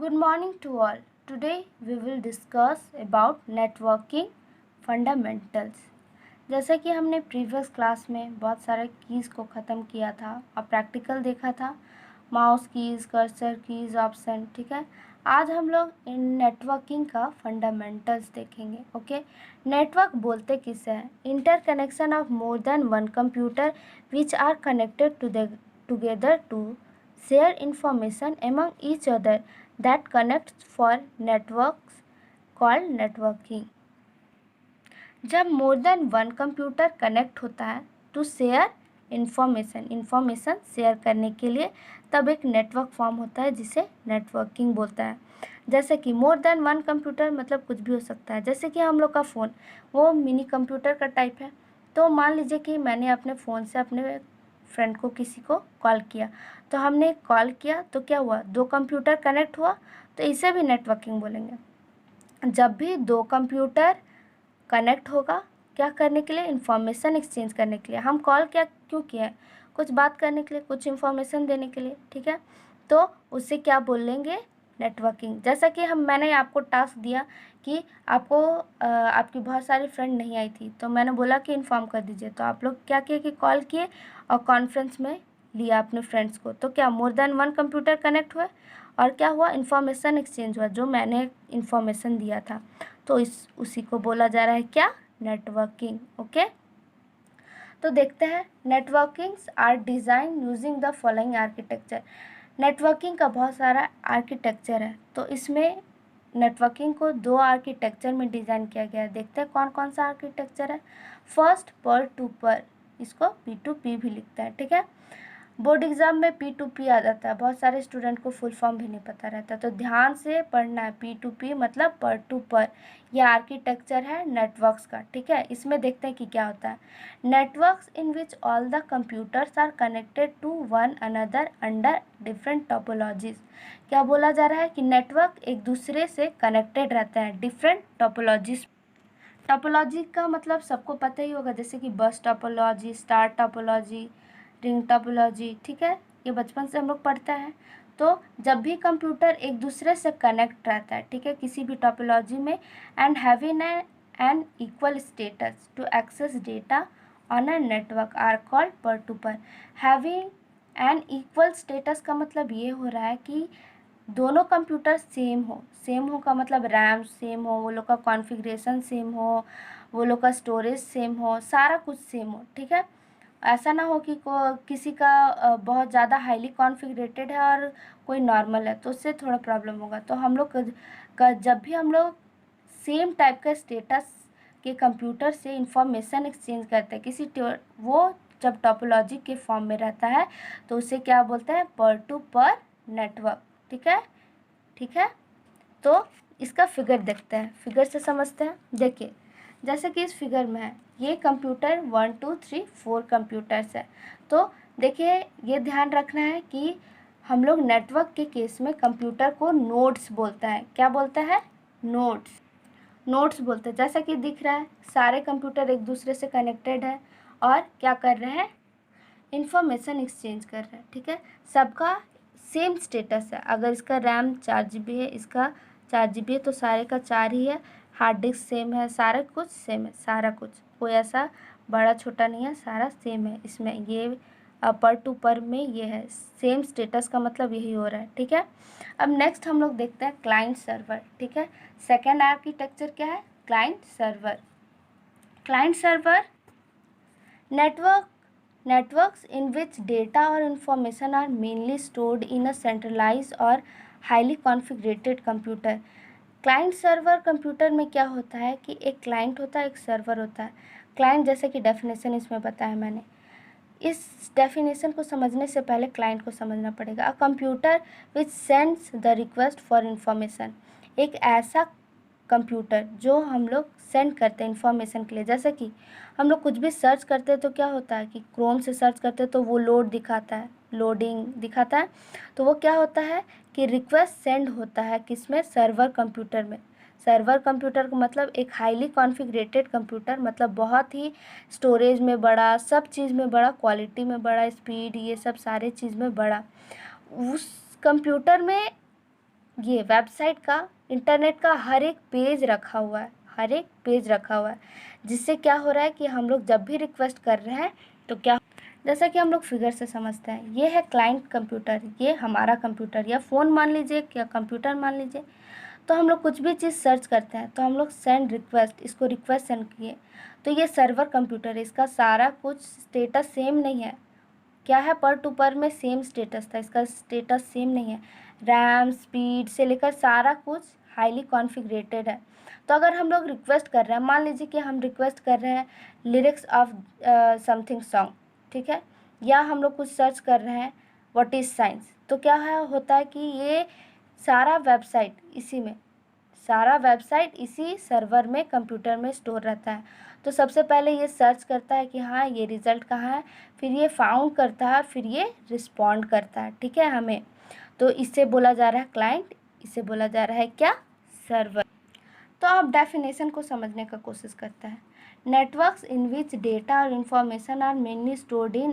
Good morning to all. Today we will discuss about networking fundamentals. जैसा कि हमने previous class में बहुत सारे कीज़ को ख़त्म किया था और प्रैक्टिकल देखा था, mouse keys, cursor keys, option, ठीक है। आज हम लोग इन नेटवर्किंग का फंडामेंटल्स देखेंगे। ओके, नेटवर्क बोलते किसे हैं? Interconnection of more than one computer which are connected together to share information among each other that connects for networks called networking. जब मोर देन वन कंप्यूटर कनेक्ट होता है टू शेयर इंफॉर्मेशन शेयर करने के लिए, तब एक नेटवर्क फॉर्म होता है जिसे नेटवर्किंग बोलता है। जैसे कि मोर देन वन कंप्यूटर मतलब कुछ भी हो सकता है। जैसे कि हम लोग का फ़ोन वो मिनी कंप्यूटर का टाइप है। तो मान लीजिए कि मैंने अपने फ़ोन से अपने फ्रेंड को किसी को कॉल किया, तो हमने कॉल किया तो क्या हुआ, दो कंप्यूटर कनेक्ट हुआ, तो इसे भी नेटवर्किंग बोलेंगे। जब भी दो कंप्यूटर कनेक्ट होगा क्या करने के लिए, इन्फॉर्मेशन एक्सचेंज करने के लिए। हम कॉल क्या क्यों किया है, कुछ बात करने के लिए, कुछ इन्फॉर्मेशन देने के लिए, ठीक है। तो उससे क्या बोलेंगे, नेटवर्किंग। जैसा कि मैंने आपको टास्क दिया कि आपको आपकी बहुत सारी फ्रेंड नहीं आई थी, तो मैंने बोला कि इन्फॉर्म कर दीजिए, तो आप लोग क्या किए कि कॉल किए और कॉन्फ्रेंस में लिया अपने फ्रेंड्स को। तो क्या मोर देन वन कंप्यूटर कनेक्ट हुए और क्या हुआ, इन्फॉर्मेशन एक्सचेंज हुआ, जो मैंने इन्फॉर्मेशन दिया था। तो उसी को बोला जा रहा है क्या, नेटवर्किंग। ओके, तो देखते हैं। Networkings are design using the following architecture. Networking का बहुत सारा आर्किटेक्चर है, तो इसमें नेटवर्किंग को दो आर्किटेक्चर में डिज़ाइन किया गया है। देखते हैं कौन कौन सा आर्किटेक्चर है। फर्स्ट, पर टू पर, इसको P2P भी लिखता है, ठीक है। बोर्ड एग्ज़ाम में P2P आ जाता है, बहुत सारे स्टूडेंट को फुल फॉर्म भी नहीं पता रहता, तो ध्यान से पढ़ना है। P2P मतलब पर टू पर, यह आर्किटेक्चर है नेटवर्क्स का, ठीक है। इसमें देखते हैं कि क्या होता है। Networks in which all the computers are connected to one another under different topologies. क्या बोला जा रहा है कि नेटवर्क एक दूसरे से कनेक्टेड रहते हैं डिफरेंट टोपोलॉजीज। टोपोलॉजी का मतलब सबको पता ही होगा, जैसे कि बस topology, star topology, ring topology, ठीक है। ये बचपन से हम लोग पढ़ते हैं। तो जब भी कंप्यूटर एक दूसरे से कनेक्ट रहता है, ठीक है, किसी भी टोपोलॉजी में, and having an equal status to access data on a network are called peer to peer. Having an equal status का मतलब ये हो रहा है कि दोनों कंप्यूटर सेम हो का मतलब रैम सेम हो, वो लोग का कॉन्फ़िगरेशन सेम हो, वो लोग का स्टोरेज सेम हो, सारा कुछ सेम हो, ठीक है। ऐसा ना हो कि किसी का बहुत ज़्यादा हाईली कॉन्फ़िगरेटेड है और कोई नॉर्मल है, तो उससे थोड़ा प्रॉब्लम होगा। तो हम लोग जब भी हम लोग सेम टाइप का स्टेटस के कंप्यूटर से इंफॉर्मेशन एक्सचेंज करते हैं वो जब टोपोलॉजी के फॉर्म में रहता है, तो उसे क्या बोलते हैं, पर टू पर नेटवर्क, ठीक है, ठीक है। तो इसका फिगर देखते हैं, फिगर से समझते हैं। देखिए, जैसे कि इस फिगर में है, ये कंप्यूटर 1 2 3 4 कंप्यूटर्स है। तो देखिए, ये ध्यान रखना है कि हम लोग नेटवर्क के केस में कंप्यूटर को नोड्स बोलता है। क्या बोलता है, नोड्स बोलते हैं। जैसा कि दिख रहा है, सारे कंप्यूटर एक दूसरे से कनेक्टेड है और क्या कर रहे हैं, इंफॉर्मेशन एक्सचेंज कर रहे हैं, ठीक है। सबका सेम स्टेटस है। अगर इसका रैम 4 GB है, इसका 4 GB है, तो सारे का 4 ही है। हार्ड डिस्क सेम है, सारा कुछ सेम है, सारा कुछ, कोई ऐसा बड़ा छोटा नहीं है, सारा सेम है। इसमें ये पर टू पर में ये है, सेम स्टेटस का मतलब यही हो रहा है, ठीक है। अब नेक्स्ट हम लोग देखते हैं क्लाइंट सर्वर, ठीक है। सेकेंड आर्किटेक्चर क्या है, client server. Client server networks in which data or information are mainly stored in a centralized or highly configured computer। Client server computer में क्या होता है कि एक क्लाइंट होता है, एक सर्वर होता है। क्लाइंट जैसे कि डेफिनेशन इसमें बताया मैंने, इस डेफिनेशन को समझने से पहले क्लाइंट को समझना पड़ेगा। A computer which sends the request for information, एक ऐसा कंप्यूटर जो हम लोग सेंड करते हैं इन्फॉर्मेशन के लिए। जैसे कि हम लोग कुछ भी सर्च करते हैं तो क्या होता है कि क्रोम से सर्च करते हैं तो वो लोड दिखाता है, लोडिंग दिखाता है। तो वो क्या होता है कि रिक्वेस्ट सेंड होता है किसमें, सर्वर कंप्यूटर में। सर्वर कंप्यूटर का मतलब एक हाईली कॉन्फ़िगरेटेड कंप्यूटर, मतलब बहुत ही स्टोरेज में बड़ा, सब चीज़ में बड़ा, क्वालिटी में बड़ा, स्पीड, ये सब सारे चीज़ में बड़ा। उस कंप्यूटर में ये वेबसाइट का, इंटरनेट का हर एक पेज रखा हुआ है, हर एक पेज रखा हुआ है, जिससे क्या हो रहा है कि हम लोग जब भी रिक्वेस्ट कर रहे हैं तो क्या, जैसा कि हम लोग फिगर से समझते हैं, ये है क्लाइंट कंप्यूटर, ये हमारा कंप्यूटर या फ़ोन मान लीजिए या कंप्यूटर मान लीजिए। तो हम लोग कुछ भी चीज़ सर्च करते हैं तो हम लोग सेंड रिक्वेस्ट, इसको रिक्वेस्ट सेंड किए, तो ये सर्वर कंप्यूटर है, इसका सारा कुछ स्टेटस सेम नहीं है। क्या है, पर टू पर में सेम स्टेटस था, इसका स्टेटस सेम नहीं है। रैम स्पीड से लेकर सारा कुछ हाईली कॉन्फ़िगरेटेड है। तो अगर हम लोग रिक्वेस्ट कर रहे हैं, मान लीजिए कि हम रिक्वेस्ट कर रहे हैं लिरिक्स ऑफ समथिंग सॉन्ग, ठीक है, या हम लोग कुछ सर्च कर रहे हैं व्हाट इज़ साइंस, तो क्या है, होता है कि ये सारा वेबसाइट इसी में, सारा वेबसाइट इसी सर्वर में कंप्यूटर में स्टोर रहता है। तो सबसे पहले ये सर्च करता है कि हाँ ये रिज़ल्ट कहाँ है, फिर ये फाउंड करता है, फिर ये रिस्पॉन्ड करता है, ठीक है हमें। तो इससे बोला जा रहा है क्लाइंट, इससे बोला जा रहा है क्या, सर्वर। तो आप डेफिनेशन को समझने का कोशिश करते हैं। नेटवर्क्स इन विच डेटा और information are mainly stored in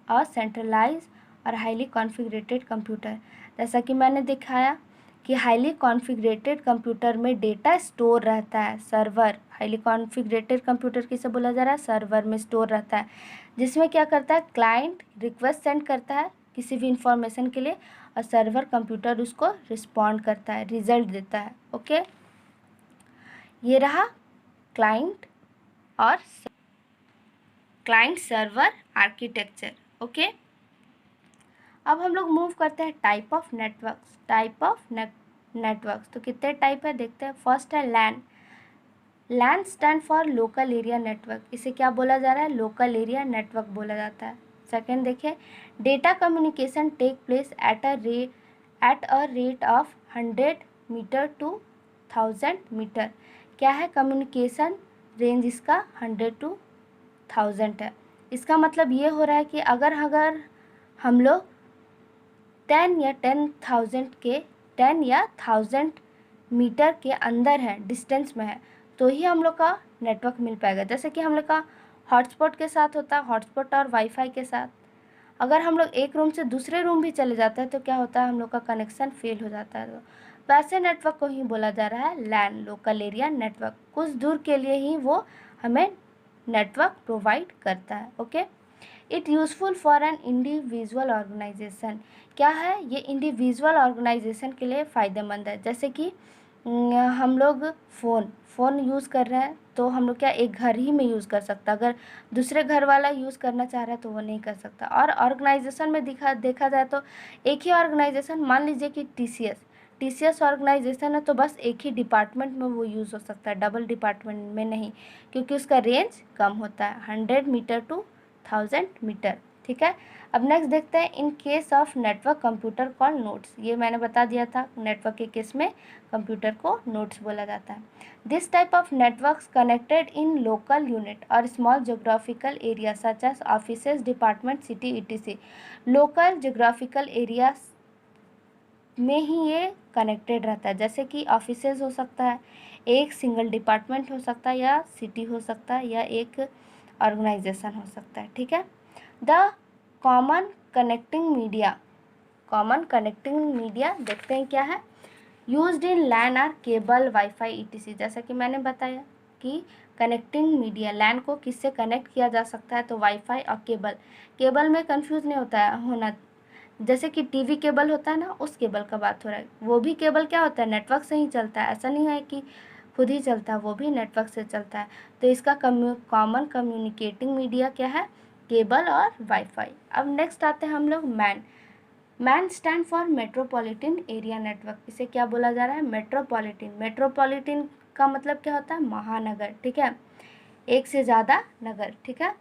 a centralize और हाईली कॉन्फ़िगरेटेड कंप्यूटर। जैसा कि मैंने दिखाया कि हाईली कॉन्फ़िगरेटेड कंप्यूटर में डेटा स्टोर रहता है, सर्वर। हाईली कॉन्फ़िगरेटेड कंप्यूटर किसे बोला जा रहा है, सर्वर में स्टोर रहता है, जिसमें क्या करता है, क्लाइंट रिक्वेस्ट सेंड करता है किसी भी इंफॉर्मेशन के लिए और सर्वर कंप्यूटर उसको रिस्पॉन्ड करता है, रिजल्ट देता है। ओके, ये रहा क्लाइंट और क्लाइंट सर्वर आर्किटेक्चर। ओके, अब हम लोग मूव करते हैं type of networks. Type of networks, तो कितने टाइप है देखते हैं। फर्स्ट है LAN. LAN stand for local area network, इसे क्या बोला जा रहा है, लोकल एरिया नेटवर्क बोला जाता है। सेकेंड देखिए, data communication take place at a rate of 100 meter to 1000 meter. क्या है, कम्युनिकेशन रेंज इसका 100 टू 1000 है। इसका मतलब ये हो रहा है कि अगर अगर हम लोग 10 या 1000 मीटर के अंदर है, डिस्टेंस में है, तो ही हम लोग का नेटवर्क मिल पाएगा। जैसे कि हम लोग का हॉटस्पॉट के साथ होता है, हॉटस्पॉट और वाईफाई के साथ। अगर हम लोग एक रूम से दूसरे रूम भी चले जाते हैं तो क्या होता है, हम लोग का कनेक्शन फेल हो जाता है। तो वैसे नेटवर्क को ही बोला जा रहा है लैन, लोकल एरिया नेटवर्क। कुछ दूर के लिए ही वो हमें नेटवर्क प्रोवाइड करता है। Okay, it useful for an individual organization. क्या है, ये इंडिविजुअल ऑर्गेनाइजेशन के लिए फ़ायदेमंद है। जैसे कि हम लोग फ़ोन यूज़ कर रहे हैं तो हम लोग क्या एक घर ही में यूज़ कर सकता, अगर दूसरे घर वाला यूज़ करना चाह रहा है तो वो नहीं कर सकता। और ऑर्गेनाइजेशन में देखा जाए तो एक ही ऑर्गेनाइजेशन, मान लीजिए कि टीसीएस ऑर्गेनाइजेशन है तो बस एक ही डिपार्टमेंट में वो यूज़ हो सकता है, डबल डिपार्टमेंट में नहीं, क्योंकि उसका रेंज कम होता है, 100 मीटर टू 1000 मीटर। ठीक है, अब नेक्स्ट देखते हैं, in case of network computer call nodes. ये मैंने बता दिया था, नेटवर्क के केस में कंप्यूटर को नोड्स बोला जाता है। This type of networks connected in local unit और small geographical area such as offices, department, city etc। Local geographical area में ही ये कनेक्टेड रहता है, जैसे कि ऑफिसेज हो सकता है, एक सिंगल डिपार्टमेंट हो सकता है, या सिटी हो सकता है, या एक ऑर्गेनाइजेशन हो सकता है। ठीक है, the common connecting media. Common connecting media देखते हैं क्या है, used in LAN are cable, wifi etc। जैसा कि मैंने बताया कि कनेक्टिंग मीडिया, लैन को किससे कनेक्ट किया जा सकता है, तो वाईफाई और केबल। केबल में कंफ्यूज नहीं होना, जैसे कि टीवी केबल होता है ना, उस केबल का बात हो रहा है। वो भी केबल क्या होता है, नेटवर्क से ही चलता है, ऐसा नहीं है कि खुद ही चलता है, वो भी नेटवर्क से चलता है। तो इसका कॉमन कम्युनिकेटिंग मीडिया क्या है, केबल और वाईफाई। अब नेक्स्ट आते हैं हम लोग man stand for metropolitan area network. इसे क्या बोला जा रहा है, मेट्रोपॉलिटन। मेट्रोपॉलिटन का मतलब क्या होता है, महानगर। ठीक है, एक से ज़्यादा नगर। ठीक है,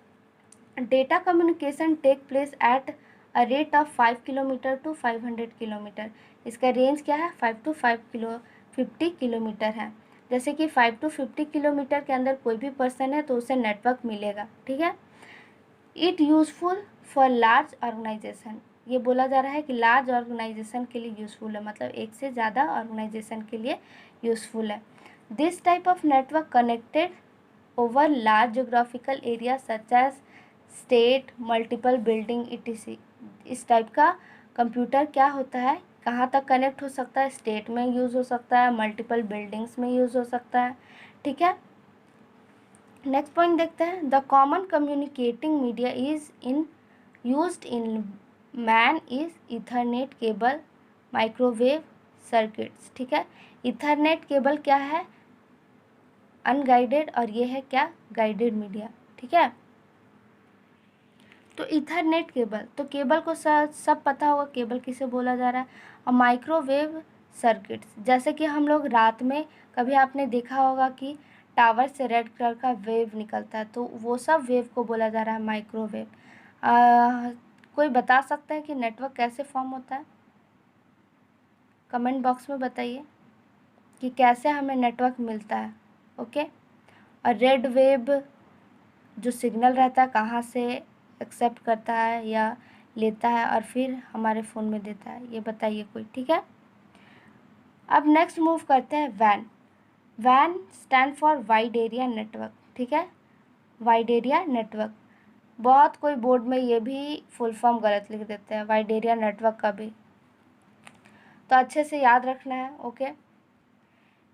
data communication take place at a rate of 5 kilometer to 500 kilometer. इसका रेंज क्या है, 50 किलोमीटर है। जैसे कि 5 to 50 किलोमीटर के अंदर कोई भी पर्सन है तो उसे नेटवर्क मिलेगा। ठीक है, it useful for large organization. ये बोला जा रहा है कि लार्ज ऑर्गेनाइजेशन के लिए यूज़फुल है, मतलब एक से ज़्यादा ऑर्गेनाइजेशन के लिए यूज़फुल है। This type of network connected over large geographical area such as state, multiple building etc। इस टाइप का कंप्यूटर क्या होता है, कहाँ तक कनेक्ट हो सकता है, स्टेट में यूज़ हो सकता है, मल्टीपल बिल्डिंग्स में यूज़ हो सकता है, ठीक है। नेक्स्ट पॉइंट देखते हैं, the common communicating media is in used in man is Ethernet cable, microwave circuits, ठीक है। ईथरनेट केबल क्या है, अनगाइडेड, और ये है क्या, गाइडेड मीडिया, ठीक है। तो ईथरनेट केबल, तो केबल को सब पता होगा केबल किसे बोला जा रहा है। और माइक्रोवेव सर्किट्स, जैसे कि हम लोग रात में कभी आपने देखा होगा कि टावर से रेड कलर का वेव निकलता है, तो वो सब वेव को बोला जा रहा है माइक्रोवेव। कोई बता सकता है कि नेटवर्क कैसे फॉर्म होता है, कमेंट बॉक्स में बताइए कि कैसे हमें नेटवर्क मिलता है, ओके। और रेड वेव जो सिग्नल रहता है कहाँ से एक्सेप्ट करता है या लेता है और फिर हमारे फ़ोन में देता है, ये बताइए कोई, ठीक है। अब नेक्स्ट मूव करते हैं van. Van stand for wide area network, ठीक है, वाइड एरिया नेटवर्क। बहुत कोई बोर्ड में ये भी फुल फॉर्म गलत लिख देते हैं वाइड एरिया नेटवर्क का भी, तो अच्छे से याद रखना है, ओके।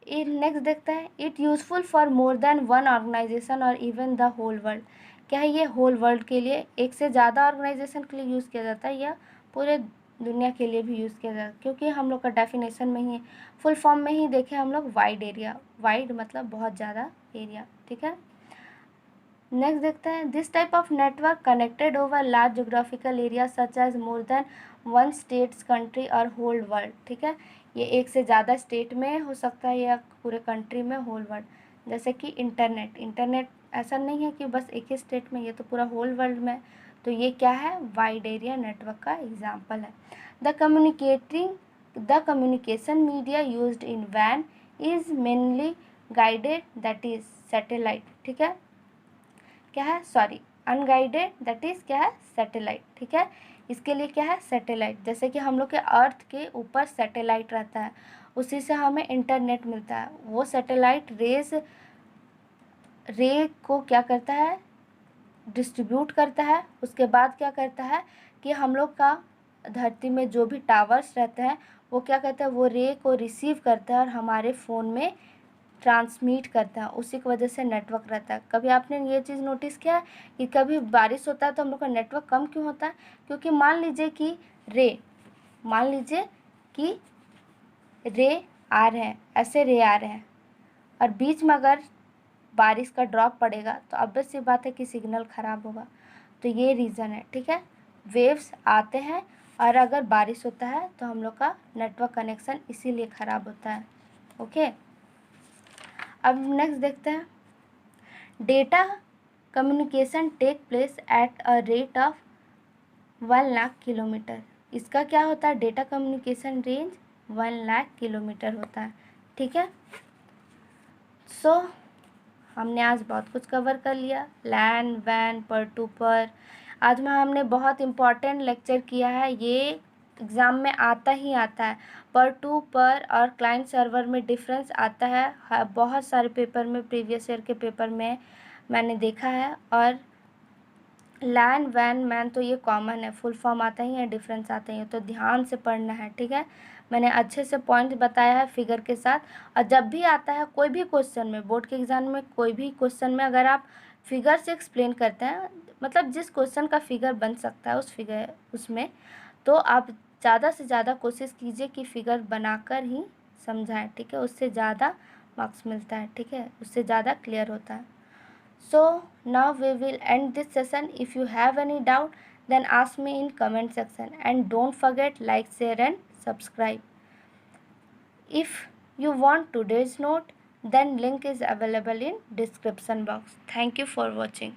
नेक्स्ट देखते हैं, it useful for more than one organization और इवन द होल वर्ल्ड। क्या है, ये होल वर्ल्ड के लिए, एक से ज़्यादा ऑर्गेनाइजेशन के लिए यूज़ किया जाता है या पूरे दुनिया के लिए भी यूज़ किया जाता है, क्योंकि हम लोग का डेफिनेशन में ही फुल फॉर्म में ही देखें हम लोग वाइड एरिया, वाइड मतलब बहुत ज़्यादा एरिया, ठीक है। नेक्स्ट देखते हैं, this type of network connected over large geographical area such as more than one states, country और होल वर्ल्ड, ठीक है। ये एक से ज़्यादा स्टेट में हो सकता है या पूरे कंट्री में, होल वर्ल्ड। जैसे कि इंटरनेट, इंटरनेट ऐसा नहीं है कि बस एक ही स्टेट में, ये तो पूरा होल वर्ल्ड में, तो ये क्या है, वाइड एरिया नेटवर्क का एग्जाम्पल है। The communication media used in वैन is mainly guided, that is satellite, ठीक है, क्या है, सॉरी, अनगाइडेड, दैट इज़ क्या है, सैटेलाइट, ठीक है। इसके लिए क्या है, सैटेलाइट, जैसे कि हम लोग के अर्थ के ऊपर सैटेलाइट रहता है, उसी से हमें इंटरनेट मिलता है। वो सैटेलाइट रे को क्या करता है, डिस्ट्रीब्यूट करता है, उसके बाद क्या करता है कि हम लोग का धरती में जो भी टावर्स रहते हैं वो क्या करता है, वो रे को रिसीव करता है और हमारे फ़ोन में ट्रांसमिट करता है, उसी की वजह से नेटवर्क रहता है। कभी आपने ये चीज़ नोटिस किया है कि कभी बारिश होता है तो हम लोग का नेटवर्क कम क्यों होता है, क्योंकि मान लीजिए कि रे आ रहे हैं, ऐसे रे आ रहे हैं, और बीच में अगर बारिश का ड्रॉप पड़ेगा तो ऑब्वियस सी बात है कि सिग्नल ख़राब होगा। तो ये रीज़न है, ठीक है। वेव्स आते हैं और अगर बारिश होता है तो हम लोग का नेटवर्क कनेक्शन इसीलिए ख़राब होता है, ओके। अब नेक्स्ट देखते हैं, data communication take place at a rate of 1,00,000 kilometer. इसका क्या होता है, डेटा कम्युनिकेशन रेंज 1,00,000 किलोमीटर होता है, ठीक है। सो हमने आज बहुत कुछ कवर कर लिया, लैन, वैन, पर टू पर। आज में हमने बहुत इम्पॉर्टेंट लेक्चर किया है, ये एग्ज़ाम में आता ही आता है। पर टू पर और क्लाइंट सर्वर में डिफरेंस आता है, बहुत सारे पेपर में, प्रीवियस ईयर के पेपर में मैंने देखा है। और लैन, वैन, मैन तो ये कॉमन है, फुल फॉर्म आता ही है, डिफरेंस आता ही है, तो ध्यान से पढ़ना है, ठीक है। मैंने अच्छे से पॉइंट बताया है फिगर के साथ। और जब भी आता है कोई भी क्वेश्चन में, बोर्ड के एग्ज़ाम में कोई भी क्वेश्चन में अगर आप फिगर से एक्सप्लेन करते हैं, मतलब जिस क्वेश्चन का फिगर बन सकता है उसमें, तो आप ज़्यादा से ज़्यादा कोशिश कीजिए कि फिगर बनाकर ही समझाएं, ठीक है। उससे ज़्यादा मार्क्स मिलता है, ठीक है, उससे ज़्यादा क्लियर होता है। So now we will end this session. If you have any doubt, then ask me in comment section, and don't forget like, share and subscribe. If you want today's note, then link is available in description box. Thank you for watching.